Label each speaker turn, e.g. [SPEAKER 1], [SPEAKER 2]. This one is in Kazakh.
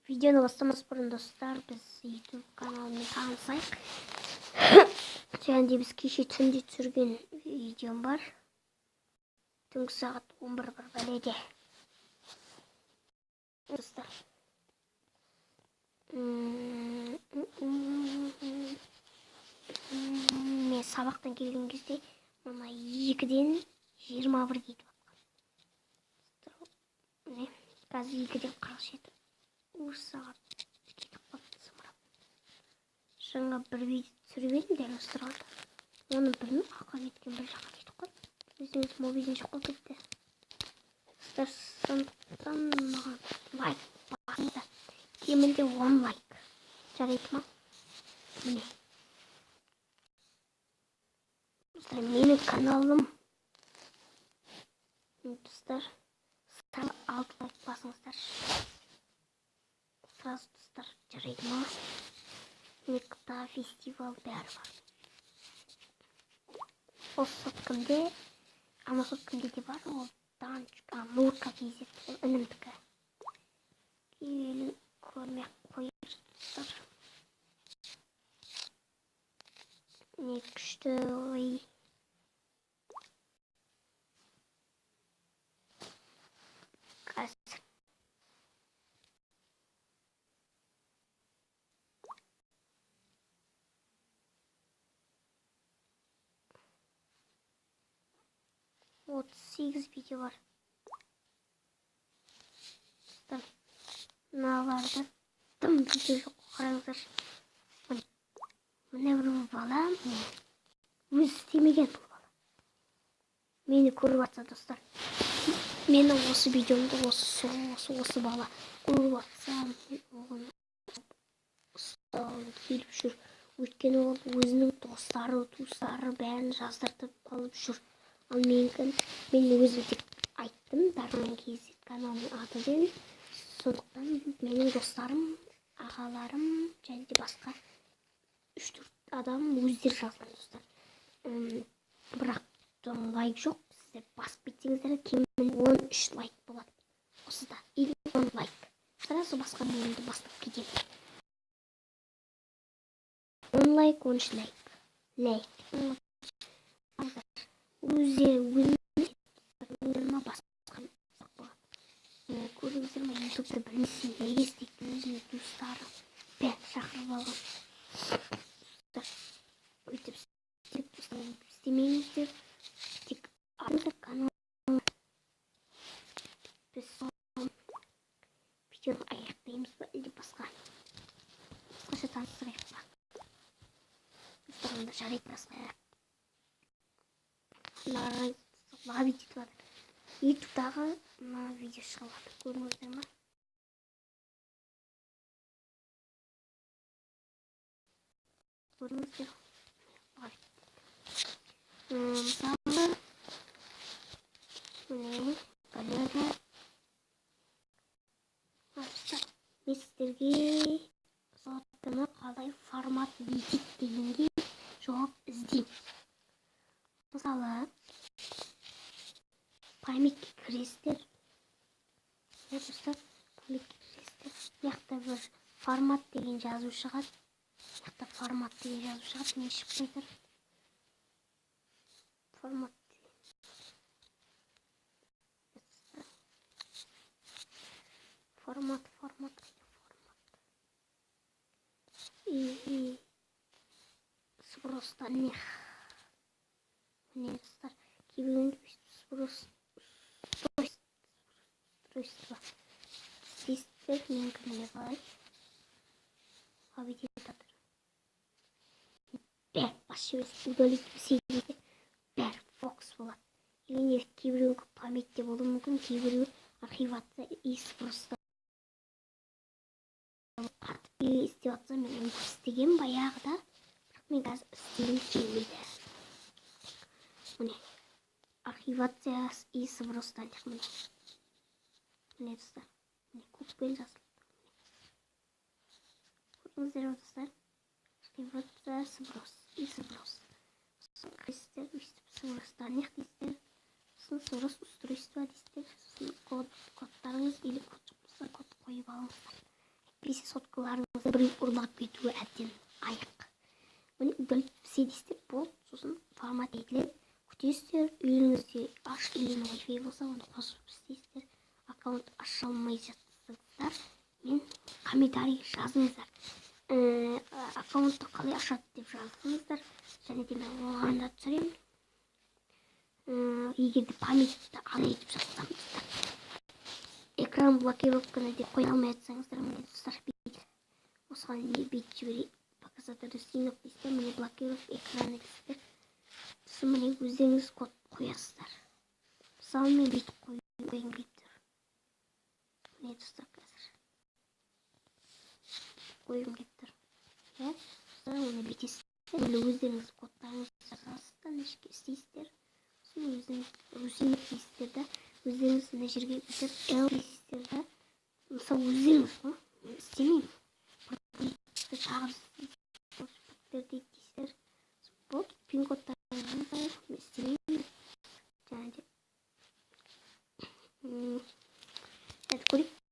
[SPEAKER 1] Видеоны бастамас бұрын достар, біз YouTube каналымен танысайық. Және де біз кеше түнде түсірген видеом бар. Түнгі сағат 11 бәледе. Достар. Мен сабақтан келген кезде мына 2-ден 21 кетіп жатқан. Қазір 2-ден 47. Сағат кетіп қалды зымырап. Жаңа бір видео түсіріп едім дәл осы тұрғанда. Оны білмей ақырын еткен бір жаққа кетіп қалды. Өзіңіз мобилден жоқ болып кетті. Достар, сондықтан маған лайк басыңыздар. Кемінде 10 лайк. Жарайды ма? Міне. Достар, менің каналым. Достар, сразу 6 лайк басыңыздар. Сразу достар, жарайды ма? Некта фестиваль бәрі бар. Ол соткімде, ана соткімде де бар, ол Данчка, Нурка кезет, ол үнімдікі. Кейлі көрмек қойырсыздар. Не күшті ой. Қазір. Вот 8 видео var. Mınalarda tüm video yok. Қараңыздар. Міне бір бала. Өз істемеген бұл бала. Мені көріп жатса достар. Менің осы видеомды осы бала көріп жатса, оған ұстауын келіп жүр. Өйткені ол өзінің достары, туыстары бәрін жаздыртып алып жүр. Ал мен өзім тек айттым, Дарман Кезет каналының аты дедім. Сондықтан менің достарым, ағаларым, және де басқа 3-4 адам өздері жазған достар. Бірақ лайк жоқ. Сіздер басып кетсеңіздер, кемінде 13 лайк болады. Осыда. Или 10 лайк. Сразу басқа бөлімді бастап кетемін. 10 лайк, 13 лайк. Лайк. Өздеріме басқан болады. Көріңіздер ме, ютубты білмесін, неге істейді өзінің туыстары бәрін шақырып алған. Өйтіп істемеңіздер. Тек адамдар каналын біз видеоны аяқтаймыз ба, әлде басқаша таныстырайық па. Достарымда жарайды басқарақ. Лаби дейді жатыр. Ютубтағы видео шығып жатыр. Көріңіздер ма? Көріңіздер. Мысалы, міне, бәлеге. Мен сіздерге соттыны қалай формат етеді дегенге жауап іздеймін. Мысалы, памятке кіресіздер. Памятке кіресіздер. Яқта бір формат деген жазу шығады. Яқта формат деген жазу шығады. Мен шықпайдар. Формат деген. Формат. И просто не. Міне достар, кейбірінде устройство. Сестер менікіне қалай. Қабет етіп жатыр. Бәрі басшы бөлікті сейдейді. Бәрі фокус болады. Или кейбіреуі памятте болуы мүмкін, кейбіреуі архивация просто қатып істеп жатса, мен істеген баяғыда, бірақ мен қазір істеген келмейді. Міне, архивация и сброс міне. Міне достар, міне көкпен жазылды. Көріңіздер достар, архивация, сброс и сброс. Кіресіздер, өйстіп сбростан дейсіздер. Сосын сброс устройство дейсіздер. Сосын кодтарыңыз или код жоқ болса, код қойып алыңыздар. әсіресе соткаларыңызды біреу ұрлап кетуі әбден айық. Міне удалить дейсіздер, болды. Сосын формат етіледі. Күтесіздер, үйіңізде үйдің Wi-Fi болса, оны қосып істейсіздер. Аккаунт аша алмай жатсаңыздар, мен комментарий жазыңыздар. Аккаунтты қалай ашады деп жазыңыздар. Және де мен оған да түсіремін. Егер де памятьті ана етіп жатсаңыздар, экран блокировканы деп қоя алмай жатсаңыздар, міне достар, осыған не бет жіберейін. Показатор синок дейсіздер, міне блокировка экраны дейсіздер. Сосын міне өздеріңіз код қоясыздар. Мысалы мен бүйтіп қойғым келіп тұр. Міне достар, қазір қойғым келіп тұр. Сосын оны бүйтесіздер. Өздеріңіз кодтарыңызды жазасыздар, нешке істейсіздер. Сосын өздеріңіз дейсіздер да, өздеріңіз мына жерге бүйтіп L дейсіздер да. Мысалы өздеріңіз ғой, мен істемеймін. Тағы дейсіздер. Болды, пин кодтарыңызды мен істемеймін. Және де көрейік.